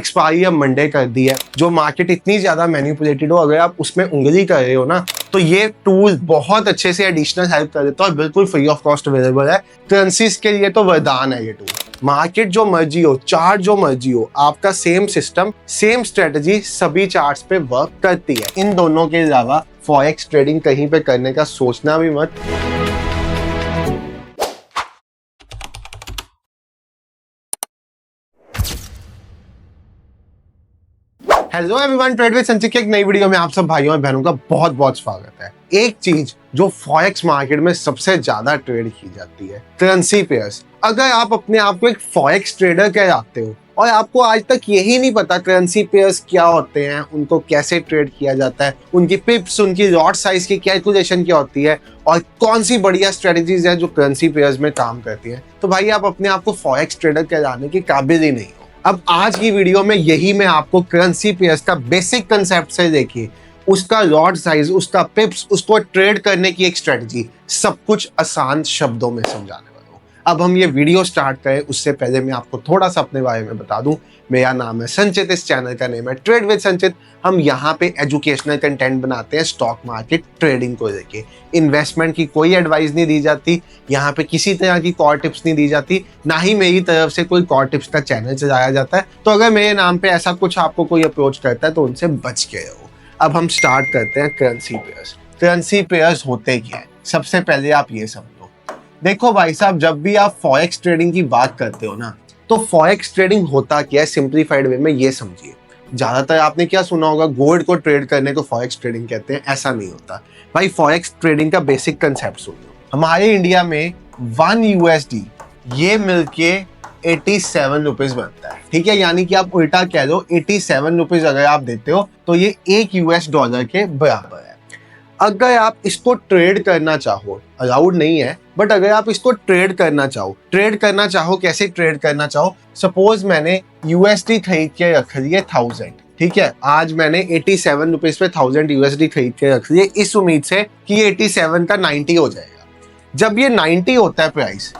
Expiry अब Monday कर दी है। जो मार्केट इतनी ज्यादा मैनिपुलेटेड हो, अगर आप उसमें उंगली कर रहे हो ना, तो ये टूल बहुत अच्छे से एडिशनल हेल्प कर देता है और बिल्कुल फ्री ऑफ कॉस्ट अवेलेबल है। करेंसीज के लिए तो वरदान है ये टूल। मार्केट जो मर्जी हो, चार्ट जो मर्जी हो, आपका सेम सिस्टम, सेम स्ट्रेटजी सभी चार्ट्स पे वर्क करती है। इन दोनों के अलावा फॉरेक्स ट्रेडिंग कहीं पे करने का सोचना भी मत। हेलो एवरीवन, ट्रेड विद संचित की एक नई वीडियो में आप सब भाइयों और बहनों का बहुत बहुत स्वागत है। एक चीज जो फॉरेक्स मार्केट में सबसे ज्यादा ट्रेड की जाती है, करेंसी पेयर्स। अगर आप अपने आप को एक फॉरेक्स ट्रेडर कहलाते हो और आपको आज तक यही नहीं पता करेंसी पेयर्स क्या होते हैं, उनको कैसे ट्रेड किया जाता है, उनकी पिप्स, उनकी लॉट साइज की कैलकुलेशन क्या होती है और कौन सी बढ़िया स्ट्रेटजीज है जो करेंसी पेयर्स में काम करती है, तो भाई आप अपने आप को फॉरेक्स ट्रेडर कहलाने के काबिल ही नहीं हो। अब आज की वीडियो में यही मैं आपको करेंसी पेयर्स का बेसिक कंसेप्ट से देखिए, उसका लॉट साइज, उसका पिप्स, उसको ट्रेड करने की एक स्ट्रेटजी, सब कुछ आसान शब्दों में समझाने वाला हूं। अब हम ये वीडियो स्टार्ट करें उससे पहले मैं आपको थोड़ा सा अपने बारे में बता दूं। मेरा नाम है संचित, इस चैनल का नेम है ट्रेड विद संचित। हम यहाँ पे एजुकेशनल कंटेंट बनाते हैं स्टॉक मार्केट ट्रेडिंग को लेके। इन्वेस्टमेंट की कोई एडवाइस नहीं दी जाती यहाँ पे, किसी तरह की कॉर टिप्स नहीं दी जाती, ना ही मेरी तरफ से कोई कॉर टिप्स का चैनल चलाया जाता है। तो अगर मेरे नाम पे ऐसा कुछ आपको कोई अप्रोच करता है तो उनसे बच के रहो। अब हम स्टार्ट करते हैं करेंसी पेयर्स। करेंसी पेयर्स होते क्या है, सबसे पहले आप ये समझो। देखो भाई साहब, जब भी आप फॉरेक्स ट्रेडिंग की बात करते हो ना, तो फॉरेक्स ट्रेडिंग होता क्या है, सिंप्लीफाइड वे में ये समझिए। ज्यादातर आपने क्या सुना होगा, गोल्ड को ट्रेड करने को फॉरेक्स ट्रेडिंग कहते हैं। ऐसा नहीं होता भाई। फॉरेक्स ट्रेडिंग का बेसिक कंसेप्ट सुनिए। हमारे इंडिया में 1 USD ये मिलके 87 रुपीज बनता है, ठीक है। यानी कि आप उल्टा कह दो, 87 रुपीज अगर आप देते हो तो ये $1 के बराबर है। अगर आप इसको ट्रेड करना चाहो, अलाउड नहीं है, बट अगर आप इसको ट्रेड करना चाहो, कैसे ट्रेड करना चाहो, सपोज मैंने USD खरीद के रख लिए 1000, ठीक है। आज मैंने 87 रुपीज पे 1000 USD खरीद के रख लिए इस उम्मीद से कि 87 का 90 हो जाएगा। जब ये 90 होता है प्राइस,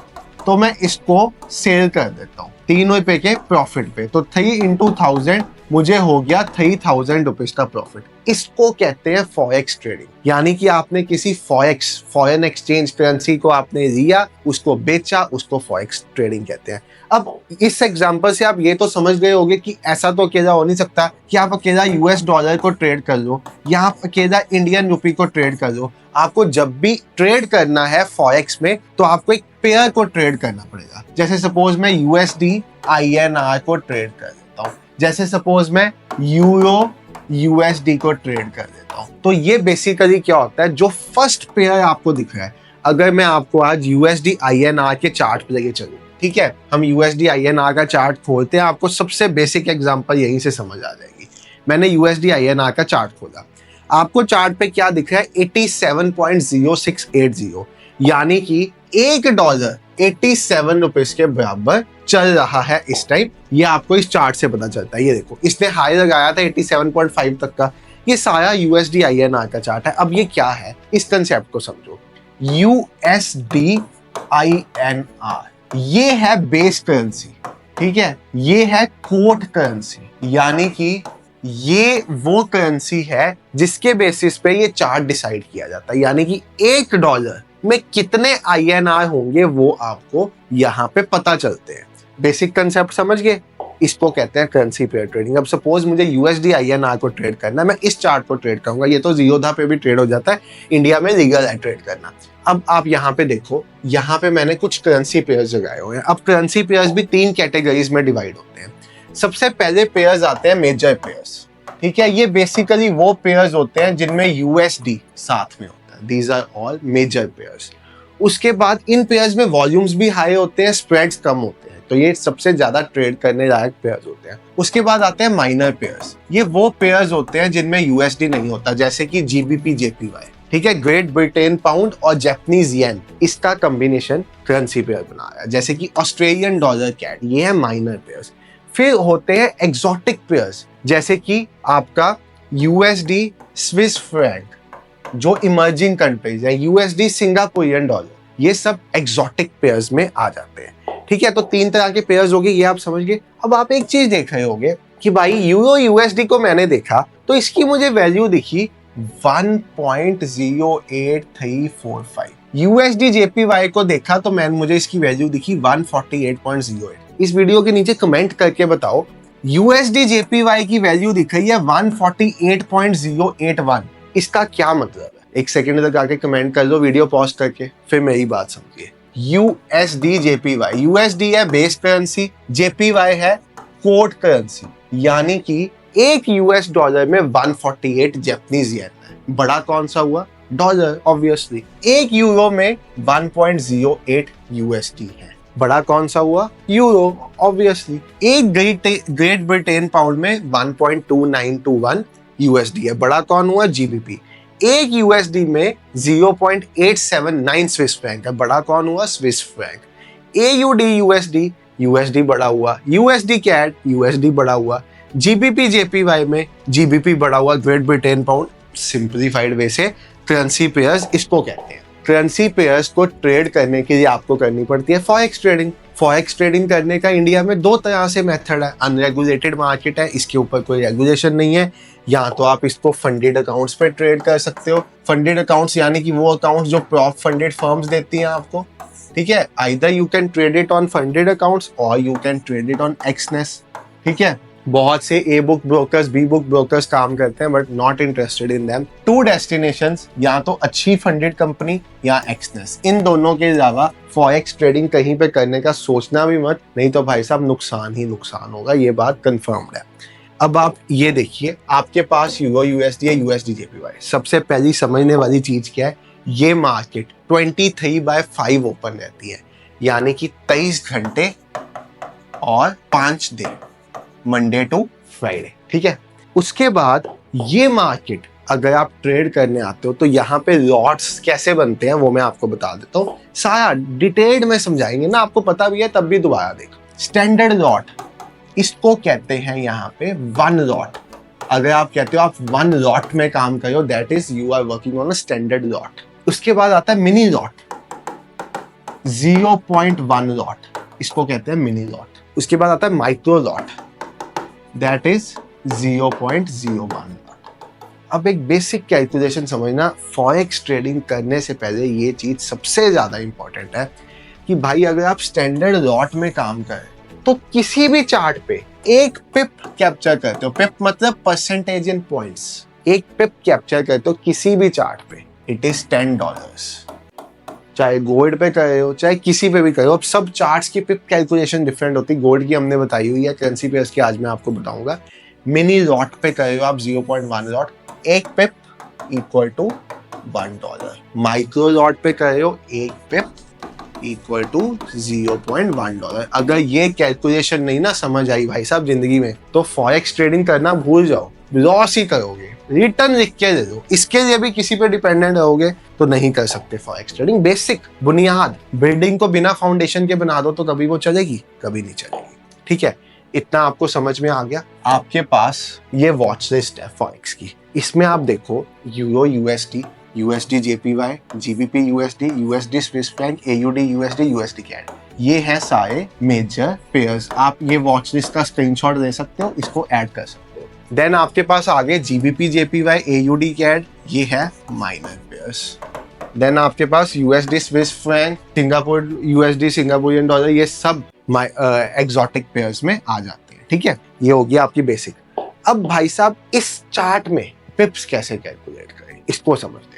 तो मैं इसको सेल कर देता हूँ 3 रुपए के प्रॉफिट पे। तो 3 into 1000 मुझे हो गया 3000 रुपीज का प्रॉफिट। इसको कहते हैं फॉरेक्स ट्रेडिंग। यानी कि आपने किसी फॉरेक्स, फॉरेन एक्सचेंज करेंसी को आपने लिया, उसको बेचा, उसको फॉरेक्स ट्रेडिंग कहते हैं। अब इस एग्जांपल से आप ये तो समझ गए होंगे कि ऐसा तो अकेला हो नहीं सकता कि आप अकेला $US को ट्रेड कर लो या आप अकेला इंडियन रुपी को ट्रेड कर लो। आपको जब भी ट्रेड करना है फॉरेक्स में, तो आपको एक पेयर को ट्रेड करना पड़ेगा। जैसे सपोज मैं USD INR को ट्रेड कर देता हूँ, जैसे सपोज मैं यूरो USD को ट्रेड कर देता हूँ। तो ये बेसिकली क्या होता है, जो फर्स्ट पेयर आपको दिख रहा है। अगर मैं आपको आज USD INR के चार्ट पे लेके चलूं, ठीक है, हम USD INR का चार्ट खोलते हैं, आपको सबसे बेसिक एग्जांपल यहीं से समझ आ जाएगी। मैंने USD INR का चार्ट खोला, आपको चार्ट पे क्या दिख रहा है, 87.0680, यानी कि $1 87 रुपीज के बराबर चल रहा है इस टाइम। ये आपको इस चार्ट से पता चलता है। ये देखो, इसने हाई लगाया था 87.5 तक का। ये सारा USD INR का चार्ट है। अब ये क्या है, इस कंसेप्ट को समझो। USD INR ये है बेस करेंसी, ठीक है। ये है कोट करेंसी, यानी कि ये वो करेंसी है जिसके बेसिस पे ये चार्ट डिसाइड किया जाता है। यानी कि $1 में कितने INR होंगे वो आपको यहाँ पे पता चलते हैं। बेसिक कंसेप्ट समझ गए, इसको कहते हैं करेंसी पेयर ट्रेडिंग। अब सपोज मुझे USD INR को ट्रेड करना है, मैं इस चार्ट को ट्रेड करूंगा। ये तो जीरोधा पे भी ट्रेड हो जाता है, इंडिया में लीगल है ट्रेड करना। अब आप यहाँ पे देखो, यहाँ पे मैंने कुछ करेंसी पेयर्स लगाए हुए हैं। अब करेंसी पेयर्स भी 3 कैटेगरीज में डिवाइड होते हैं। सबसे पहले पेयर्स आते हैं मेजर पेयर्स, ठीक है। ये बेसिकली वो पेयर्स होते हैं जिनमें USD साथ में होता है। These are all major pairs. उसके बाद इन पेयर्स में वॉल्यूम्स भी हाई होते हैं, स्प्रेड्स कम होते हैं, तो ये सबसे ज्यादा ट्रेड करने लायक पेयर्स होते हैं। उसके बाद आते हैं माइनर पेयर्स। ये वो पेयर्स होते हैं जिनमें USD नहीं होता, जैसे कि GBP JPY, ठीक है। ग्रेट ब्रिटेन पाउंड और जापानीज येन, इसका कॉम्बिनेशन करेंसी पेयर बना है। जैसे कि ऑस्ट्रेलियन डॉलर कैट, ये है माइनर पेयर्स। फिर होते हैं एक्सोटिक पेयर्स, जैसे कि आपका USD स्विस फ्रैंक, जो इमर्जिंग कंट्रीज है, USD सिंगापुरियन डॉलर, ये सब एक्सोटिक पेयर्स में आ जाते हैं, ठीक है। तो 3 तरह के पेयर्स हो गए, ये आप समझ गए। अब आप एक चीज देख रहे होंगे, कि भाई यूरो यूएसडी को मैंने देखा तो इसकी मुझे वैल्यू दिखी 1.08345। यूएसडी जेपीवाई को देखा तो मुझे इसकी वैल्यू दिखी 148.08। इस वीडियो के नीचे कमेंट करके बताओ यूएसडी जेपीवाई की वैल्यू दिख रही है 148.081। इसका क्या मतलब है? एक सेकंड तक आके कमेंट कर दो वीडियो पॉज करके, फिर मेरी बात समझिए। यूएसडी जेपीवाई, यूएसडी है बेस करेंसी, जेपीवाई है कोड करेंसी, यानी कि एक यूएस डॉलर में 148 जापानीज येन है। बड़ा कौन सा हुआ? Dollar obviously. एक यूरो में 1.08 यूएसडी है। बड़ा कौन सा हुआ? Euro obviously. एक ग्रेट ब्रिटेन पाउंड में 1.2921 यूएसडी है। बड़ा कौन हुआ? जीबीपी। एक यूएसडी में 0.879 स्विस फ्रैंक है। बड़ा कौन हुआ? Swiss franc. AUD USD, USD बड़ा हुआ। यूएसडी कैड, यूएसडी बड़ा हुआ। जीबीपी जेपीवाई में जीबीपी बड़ा हुआ। Great Britain pound. सिंपलीफाइड वे से करेंसी पेयर्स इसको कहते हैं। करेंसी पेयर्स को ट्रेड करने के लिए आपको करनी पड़ती है फॉरेक्स ट्रेडिंग। फॉरेक्स ट्रेडिंग करने का इंडिया में दो तरह से मेथड है। अनरेगुलेटेड मार्केट है, इसके ऊपर कोई रेगुलेशन नहीं है। या तो आप इसको फंडेड अकाउंट्स पे ट्रेड कर सकते हो। फंडेड अकाउंट्स यानी कि वो अकाउंट्स जो प्रॉप फंडेड फर्म्स देती हैं आपको, ठीक है। Either you can trade it on funded accounts और you can trade it on Exness, ठीक है। बहुत से A book brokers, B book brokers काम करते हैं but not interested in them. Two destinations, या तो अच्छी फंडेड कंपनी या एक्सनेस। इन दोनों के अलावा फॉरेक्स ट्रेडिंग कहीं पे करने का सोचना भी मत, नहीं तो भाई साहब नुकसान ही नुकसान होगा, ये बात कंफर्म्ड है। अब आप ये देखिए, आपके पास यूरो यूएसडी है, यूएसडी जेपीवाई। सबसे पहली समझने वाली चीज क्या है? ये मार्केट 23/5 ओपन रहती है, यानी कि 23 घंटे और 5 दिन, मंडे टू फ्राइडे, ठीक है। उसके बाद ये मार्केट अगर आप ट्रेड करने आते हो तो यहाँ पे लॉट्स कैसे बनते हैं वो मैं आपको बता देता हूँ। सारा डिटेल्ड में समझाएंगे ना, आपको पता भी है तब भी दोबारा देखो। स्टैंडर्ड लॉट, इसको कहते हैं यहाँ पे 1 लॉट। अगर आप कहते हो आप 1 लॉट में काम करो, that is you are working on a standard lot. उसके बाद आता है मिनी लॉट, 0.1 लॉट, इसको कहते हैं मिनी लॉट। उसके बाद आता है micro lot, that is 0.01 lot. अब एक बेसिक कैलकुलेशन समझना, फॉरेक्स ट्रेडिंग करने से पहले ये चीज सबसे ज्यादा इंपॉर्टेंट है कि भाई अगर आप स्टैंडर्ड लॉट में काम करें तो किसी भी चार्ट पे एक पिप कैप्चर करते हो। पिप मतलब परसेंटेज इन पॉइंट्स। एक पिप कैप्चर करते हो किसी भी चार्ट पे, इट इज $10। चाहे गोल्ड पे कर रहे हो चाहे किसी पे भी कर रहे हो। अब सब चार्ट्स की पिप कैलकुलेशन डिफरेंट होती है। गोल्ड की हमने बताई हुई है, करेंसी पेयर्स की आज मैं आपको बताऊंगा। मिनी लॉट पे कर रहे हो आप 0.1 लॉट, एक पिप इक्वल टू $1। माइक्रो लॉट पे कर रहे हो, एक पिप इक्वल टू $0.1। अगर ये कैलकुलेशन नहीं ना समझ आई भाई साहब जिंदगी में, तो फॉरेक्स ट्रेडिंग करना भूल जाओ, लॉस ही करोगे। रिटर्न लिख के दे दो, इसके लिए भी किसी पे डिपेंडेंट रहोगे तो नहीं कर सकते फॉरेक्स ट्रेडिंग। बेसिक बुनियाद, बिल्डिंग को बिना फाउंडेशन के बना दो तो कभी वो चलेगी? कभी नहीं चलेगी, ठीक है। इतना आपको समझ में आ गया। आपके पास ये वॉच लिस्ट है फॉरेक्स की, इसमें आप देखो euro USD, USD JPY, GBP USD, USD Swiss franc, AUD USD, USD CAD, ये है सारे मेजर पेयर्स। आप ये वॉच लिस्ट का स्क्रीनशॉट ले सकते हो, इसको ऐड कर सकते हो। देन आपके पास आगे जीबीपी जेपीवाई, एयूडी कैड, ये है माइनर पेयर्स। देन आपके पास USD Swiss franc, Singapore USD, Singaporean dollar, ये सब एग्जॉटिक पेयर्स में आ जाते हैं, ठीक है। ये हो गया आपकी बेसिक। अब भाई साहब इस चार्ट में पिप्स कैसे कैलकुलेट करें, इसको समझते हैं।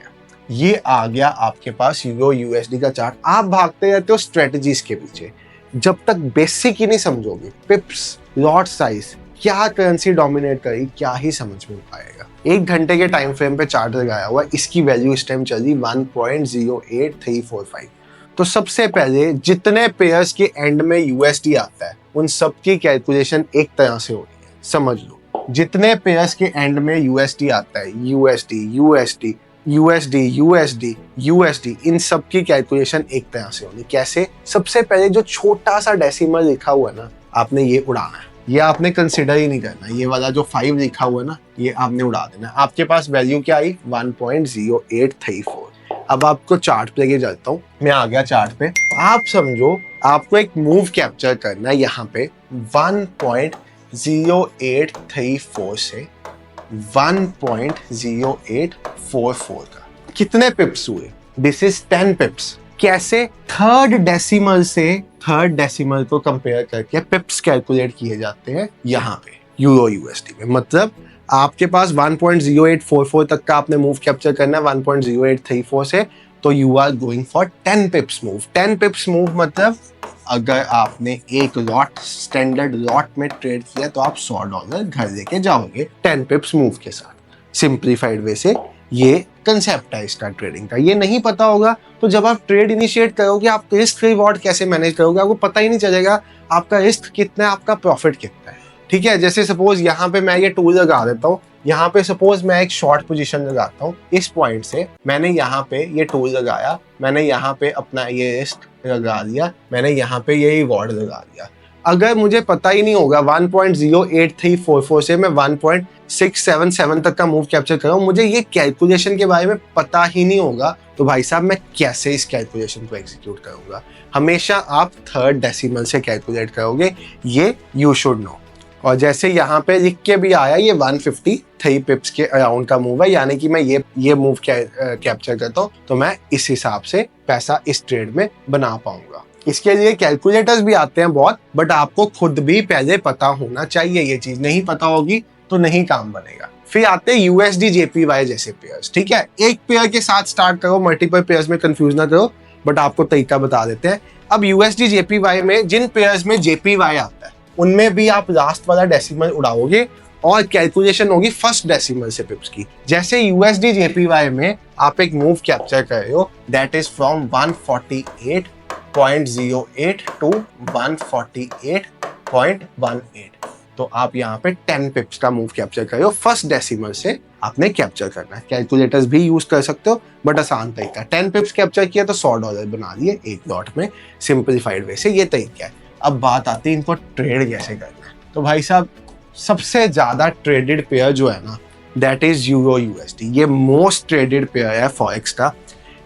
ये आ गया आपके पास यूरो यूएसडी का चार्ट। आप भागते रहते हो स्ट्रेटजीज के पीछे, जब तक बेसिक ही नहीं समझोगे, पिप्स, लॉट साइज, क्या करेंसी डोमिनेट करेगी, क्या ही समझ में आएगा। 1 घंटे के टाइम फ्रेम पे चार्ट लगाया हुआ है, इसकी वैल्यू इस टाइम चल रही 1.08345। तो सबसे पहले जितने पेयर्स के एंड में यूएसडी आता है उन सब की कैलकुलेशन एक तरह से होती है, समझ लो। जितने पेयर्स के एंड में यूएसडी आता है, USD, USD, USD, USD, USD, इन सब की कैलकुलेशन एक तरह से होगी। कैसे? सबसे पहले जो छोटा सा डेसिमल लिखा हुआ है ना, आपने ये उड़ाना है, ये आपने कंसिडर ही नहीं करना। ये वाला जो 5 लिखा हुआ है ना, ये आपने उड़ा देना। आपके पास वैल्यू क्या आई? 1.0834। अब आपको चार्ट पे लेके जाता हूँ, मैं आ गया चार्ट पे। आप समझो आपको एक मूव कैप्चर करना है यहाँ पे 1.0834 1.0834 से 1.0844 का कितने पिप्स हुए? This is 10 pips. कैसे? थर्ड डेसिमल को कंपेयर करके पिप्स कैलकुलेट किए जाते हैं यहाँ पे यूरो यूएसडी में। मतलब आपके पास 1.0844 तक का आपने मूव कैप्चर करना है 1.0834 से, तो you are going for 10 pips move. 10 pips move मतलब अगर आपने एक लॉट स्टैंडर्ड लॉट में ट्रेड किया तो आप $100 घर लेके जाओगे 10 पिप्स मूव के साथ। सिंप्लीफाइड वे से ये कंसेप्ट है इसका ट्रेडिंग का। ये नहीं पता होगा तो जब आप ट्रेड इनिशिएट करोगे आप रिस्क रिवॉर्ड कैसे मैनेज करोगे, आपको पता ही नहीं चलेगा आपका रिस्क कितना है, आपका प्रॉफिट कितना है। ठीक है, जैसे सपोज यहाँ पे मैं ये टूल लगा देता हूँ, यहाँ पे सपोज मैं एक शॉर्ट पोजीशन लगाता हूँ, इस पॉइंट से मैंने यहाँ पे ये टूल लगाया, मैंने यहाँ पे अपना ये रिस्क लगा दिया, मैंने यहाँ पे ये रिवॉर्ड लगा दिया। अगर मुझे पता ही नहीं होगा 1.08344 से मैं 1.677 तक का मूव कैप्चर कर रहा हूँ, मुझे ये कैलकुलेशन के बारे में पता ही नहीं होगा, तो भाई साहब मैं कैसे इस कैलकुलेशन को एग्जीक्यूट करूंगा? हमेशा आप थर्ड डेसिमल से कैलकुलेट करोगे, ये यू शुड नो। और जैसे यहाँ पे लिख के भी आया ये 153 पिप्स के अराउंड का मूव है, यानी कि मैं ये मूव कैप्चर करता हूँ तो मैं इस हिसाब से पैसा इस ट्रेड में बना पाऊंगा। इसके लिए कैलकुलेटर्स भी आते हैं बहुत, बट आपको खुद भी पहले पता होना चाहिए। ये चीज नहीं पता होगी तो नहीं काम बनेगा। फिर आते हैं यूएसडी जेपीवाई जैसे पेयर्स। ठीक है, एक पेयर के साथ स्टार्ट करो, मल्टीपल पेयर्स में कंफ्यूज ना करो, बट आपको तरीका बता देते हैं। अब यूएसडी जेपीवाई में जिन पेयर्स में जेपीवाई आता है उनमें भी आप लास्ट वाला डेसिमल उड़ाओगे और कैलकुलेशन होगी फर्स्ट डेसिमल से पिप्स की। जैसे यूएसडी जेपीवाई में आप एक मूव कैप्चर कर रहे हो, दैट इज फ्रॉम 148.08 टू 148.18, तो आप यहाँ पे 10 पिप्स का मूव कैप्चर कर रहे हो। फर्स्ट डेसिमल से आपने कैप्चर करना है। कैलकुलेटर्स भी यूज कर सकते हो, बट आसान तरीका। 10 पिप्स कैप्चर किया तो $100 बना दिए एक लॉट में, सिंपलीफाइड वे से। ये तरीका है। अब बात आती है इनको ट्रेड कैसे करना है। तो भाई साहब सबसे ज्यादा ट्रेडेड पेयर जो है ना, दैट इज यूरो यूएसडी। ये मोस्ट ट्रेडेड पेयर है फॉरेक्स का।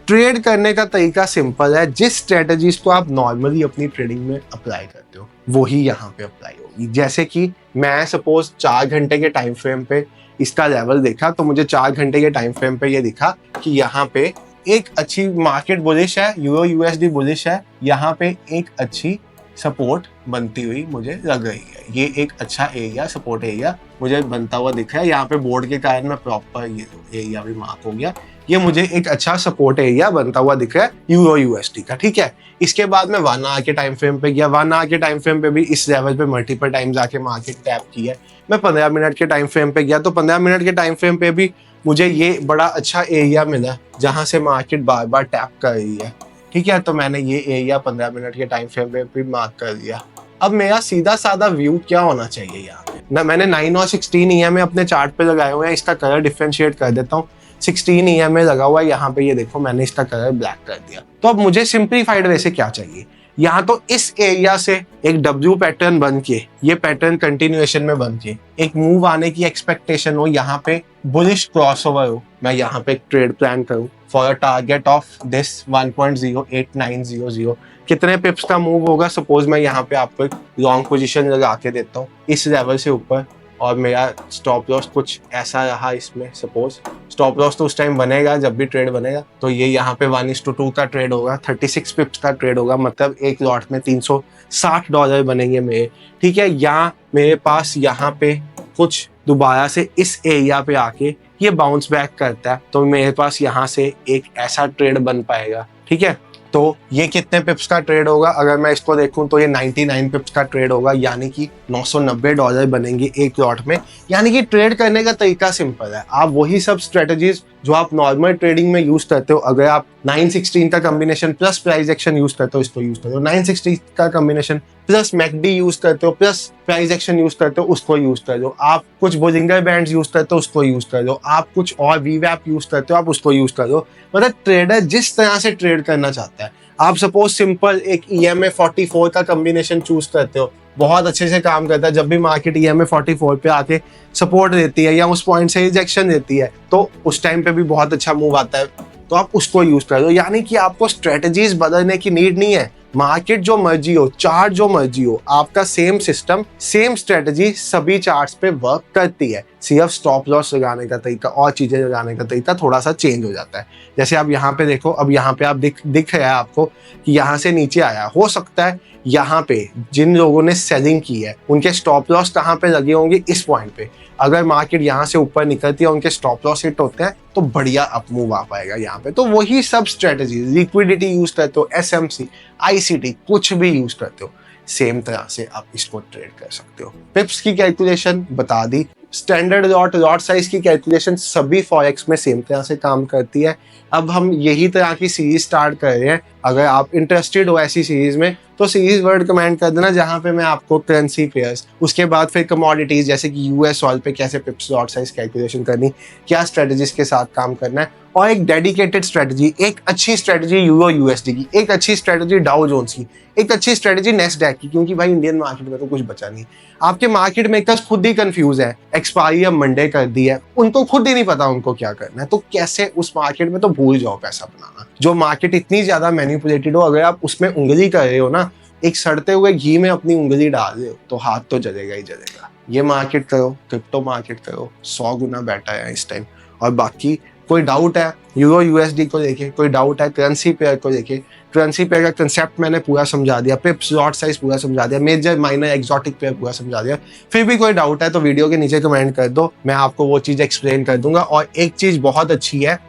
ट्रेड करने का तरीका सिंपल है। जिस स्ट्रेटजीज को आप नॉर्मली अपनी ट्रेडिंग में अप्लाई करते हो वही यहाँ पे अप्लाई होगी। जैसे कि मैं सपोज 4 घंटे के टाइम फ्रेम पे इसका लेवल देखा, तो मुझे 4 घंटे के टाइम फ्रेम पे ये दिखा कि यहाँ पे एक अच्छी मार्केट बुलिश है, यूरो यूएसडी बुलिश है, यहाँ पे एक अच्छी सपोर्ट बनती हुई मुझे लग रही है। ये एक अच्छा एरिया, सपोर्ट एरिया मुझे बनता हुआ दिख रहा है। यहाँ पे बोर्ड के कारण मैं प्रॉपर ये एरिया भी मार्क हो गया। ये मुझे एक अच्छा सपोर्ट एरिया बनता हुआ दिख रहा है यूरो यूएसडी का। ठीक है, इसके बाद मैं 1 आवर के टाइम फ्रेम पे गया। 1 आवर के टाइम फ्रेम पे भी इस लेवल पे मल्टीपल टाइम्स आके मार्केट टैप की है। मैं 15 मिनट के टाइम फ्रेम पे गया, तो 15 मिनट के टाइम फ्रेम पे भी मुझे ये बड़ा अच्छा एरिया मिला जहां से मार्केट बार बार टैप कर रही है। ठीक है, तो मैंने ये एरिया 15 मिनट के टाइम फ्रेम पे भी मार्क कर दिया। अब मेरा सीधा साधा व्यू क्या होना चाहिए यहाँ पे ना, मैंने 9 और 16 EMA अपने चार्ट पे लगाए हुए हैं। इसका कलर डिफरेंशिएट कर देता हूँ। 16 EMA लगा हुआ है यहाँ पे, ये देखो मैंने इसका कलर ब्लैक कर दिया। तो अब मुझे सिंप्लीफाइड वे से क्या चाहिए, यहाँ तो इस एरिया से एक W पैटर्न बन के, ये पैटर्न कंटिन्यूएशन में बन के एक मूव आने की एक्सपेक्टेशन हो, यहाँ पे बुलिश क्रॉसओवर हो, मैं यहाँ पे एक ट्रेड प्लान करूँ for a target of this 1.08900। कितने पिप्स का मूव होगा? सपोज मैं यहाँ पे आपको एक लॉन्ग पोजीशन लगा के देता हूँ इस लेवल से ऊपर, और मेरा स्टॉप लॉस कुछ ऐसा रहा इसमें। सपोज स्टॉप लॉस तो उस टाइम बनेगा जब भी ट्रेड बनेगा, तो ये यहाँ पे 1:2 का ट्रेड होगा, 36 पिप्स का ट्रेड होगा, मतलब एक लॉट में $360 बनेंगे मेरे। ठीक है, यहाँ मेरे पास यहाँ पे कुछ दोबारा से इस एरिया पे आके ये बाउंस बैक करता है, तो मेरे पास यहाँ से एक ऐसा ट्रेड बन पाएगा। ठीक है, तो ये कितने पिप्स का ट्रेड होगा? अगर मैं इसको देखूं तो ये 99 पिप्स का ट्रेड होगा, यानी कि $990 बनेंगे एक लॉट में। यानी कि ट्रेड करने का तरीका सिंपल है। आप वही सब स्ट्रेटजीज जो आप नॉर्मल ट्रेडिंग में यूज करते हो, अगर आप 916 का combination plus price action use करते हो, इसको यूज करते हो, 916 का कॉम्बिनेशन प्लस मैकडी यूज करते हो, प्लस प्राइस एक्शन यूज करते हो, उसको यूज कर दो। आप कुछ बोलिंगर बैंड्स यूज करते हो, उसको यूज कर दो। आप कुछ और वीवैप यूज करते हो, आप उसको यूज कर दो। मतलब ट्रेडर जिस तरह से ट्रेड करना चाहता है। आप सपोज सिंपल एक EMA 44 का कॉम्बिनेशन चूज करते हो, बहुत अच्छे से काम करता है। जब भी मार्केट EMA 44 पे आके सपोर्ट देती है या उस पॉइंट से रिजेक्शन देती है, तो उस टाइम पे भी बहुत अच्छा मूव आता है, तो आप उसको यूज कर दो। यानी कि आपको स्ट्रेटजीज बदलने की नीड नहीं है, मार्केट जो मर्जी हो, चार्ट जो मर्जी हो, आपका सेम सिस्टम, सेम स्ट्रेटजी सभी चार्ट्स पे वर्क करती है। सिर्फ स्टॉप लॉस लगाने का तरीका और चीजें लगाने का तरीका थोड़ा सा चेंज हो जाता है। जैसे आप यहाँ पे देखो, अब यहाँ पे आप दिख रहा है आपको कि यहाँ से नीचे आया, हो सकता है यहाँ पे जिन लोगों ने सेलिंग की है उनके स्टॉप लॉस कहाँ पे लगे होंगे, इस पॉइंट पे। अगर मार्केट यहाँ से ऊपर निकलती है, उनके स्टॉप लॉस हिट होते हैं, तो बढ़िया अप मूव आ पाएगा यहाँ पे। तो वही सब स्ट्रेटजी, लिक्विडिटी यूज करते हो, एसएमसी, आईसीटी, कुछ भी यूज करते हो, सेम तरह से आप इसको ट्रेड कर सकते हो। पिप्स की कैलकुलेशन बता दी, स्टैंडर्ड लॉट साइज की कैलकुलेशन सभी फॉरेक्स में सेम तरह से काम करती है। अब हम यही तरह की सीरीज स्टार्ट कर रहे हैं। अगर आप इंटरेस्टेड हो ऐसी सीरीज में तो सीरीज वर्ड कमेंट कर देना, जहां पे मैं आपको करेंसी पेयर्स, उसके बाद फिर कमोडिटीज जैसे कि यूएस ऑयल पे कैसे पिप्स लॉट साइज कैलकुलेशन करनी, क्या स्ट्रेटजीज के साथ काम करना है, और एक डेडिकेटेड स्ट्रेटजी, एक अच्छी स्ट्रेटजी यूरो यूएसडी की, एक अच्छी स्ट्रेटजी डाउ जोन्स की, एक अच्छी स्ट्रेटजी नेस्डैक की, क्योंकि भाई इंडियन मार्केट में तो कुछ बचा नहीं। आपके मार्केट मेकर्स खुद ही कंफ्यूज है, एक्सपायरी अब मंडे कर दी है, उनको खुद ही नहीं पता उनको क्या करना है। तो कैसे उस मार्केट में तो भूल जाओ पैसा बनाना। जो मार्केट इतनी ज्यादा मैनिपुलेटेड हो, अगर आप उसमें उंगली कर रहे हो ना, एक सड़ते हुए घी में अपनी उंगली डाल रहे हो, तो हाथ तो जलेगा ही जलेगा। ये मार्केट करो, क्रिप्टो मार्केट करो, 100 गुना बेटर है इस टाइम। और बाकी कोई डाउट है यूरो यूएसडी को लेके, कोई डाउट है करेंसी पेयर को लेके, करेंसी पेयर का कंसेप्ट मैंने पूरा समझा दिया, पिप्स लॉट साइज पूरा समझा दिया, मेजर माइनर एक्सोटिक पेयर पूरा समझा दिया। फिर भी कोई डाउट है तो वीडियो के नीचे कमेंट कर दो, मैं आपको वो चीज एक्सप्लेन कर दूंगा। और एक चीज बहुत अच्छी है,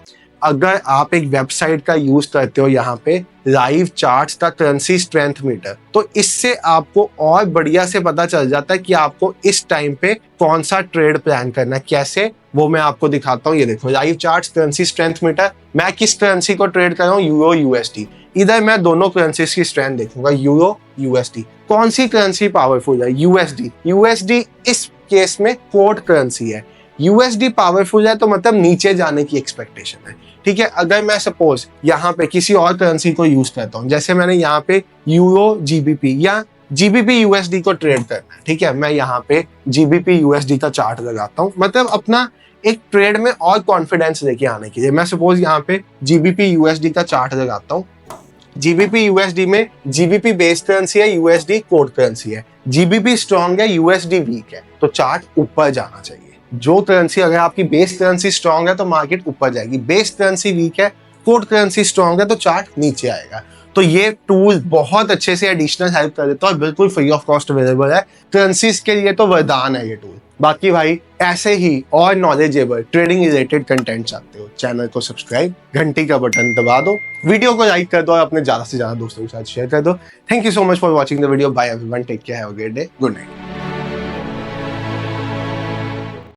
अगर आप एक वेबसाइट का यूज करते हो यहाँ पे लाइव चार्ट्स का करेंसी स्ट्रेंथ मीटर, तो इससे आपको और बढ़िया से पता चल जाता है कि आपको इस टाइम पे कौन सा ट्रेड प्लान करना है। कैसे, वो मैं आपको दिखाता हूँ। ये देखो live charts currency strength meter, मैं किस करेंसी को ट्रेड कर रहा हूँ, यूरो यूएसडी। इधर मैं दोनों करेंसीज की स्ट्रेंथ देखूंगा, यूरो यूएसडी, कौन सी करेंसी पावरफुल है, यूएसडी। यूएसडी इस केस में कोड करेंसी है, यूएसडी पावरफुल है तो मतलब नीचे जाने की एक्सपेक्टेशन है। ठीक है, अगर मैं सपोज यहाँ पे किसी और करेंसी को यूज करता हूँ, जैसे मैंने यहाँ पे यूरो जीबीपी या जीबीपी यूएसडी को ट्रेड करना है, ठीक है, मैं यहाँ पे जीबीपी यूएसडी का चार्ट लगाता हूँ, मतलब अपना एक ट्रेड में और कॉन्फिडेंस लेके आने के लिए। मैं सपोज यहाँ पे जीबीपी यूएसडी का चार्ट लगाता हूँ। जीबीपी यूएसडी में जीबीपी बेस करेंसी है, यूएसडी कोड करेंसी है, जीबीपी स्ट्रॉन्ग है, यूएसडी वीक है, तो चार्ट ऊपर जाना चाहिए। जो करेंसी, अगर आपकी बेस करेंसी स्ट्रॉन्ग है तो मार्केट ऊपर जाएगी, बेस करेंसी वीक है, कोड करेंसी स्ट्रॉन्ग है तो चार्ट नीचे आएगा। तो ये टूल बहुत अच्छे से एडिशनल हेल्प कर देता है और बिल्कुल फ्री ऑफ कॉस्ट अवेलेबल है। करेंसीज के लिए तो वरदान है ये टूल। बाकी भाई ऐसे ही और नॉलेजेबल ट्रेडिंग रिलेटेड कंटेंट चाहते हो, चैनल को सब्सक्राइब, घंटी का बटन दबा दो, वीडियो को लाइक कर दो और अपने ज्यादा से ज्यादा दोस्तों के साथ शेयर कर दो। Thank you so much for watching the video. Bye everyone, take care, have a great day, good night.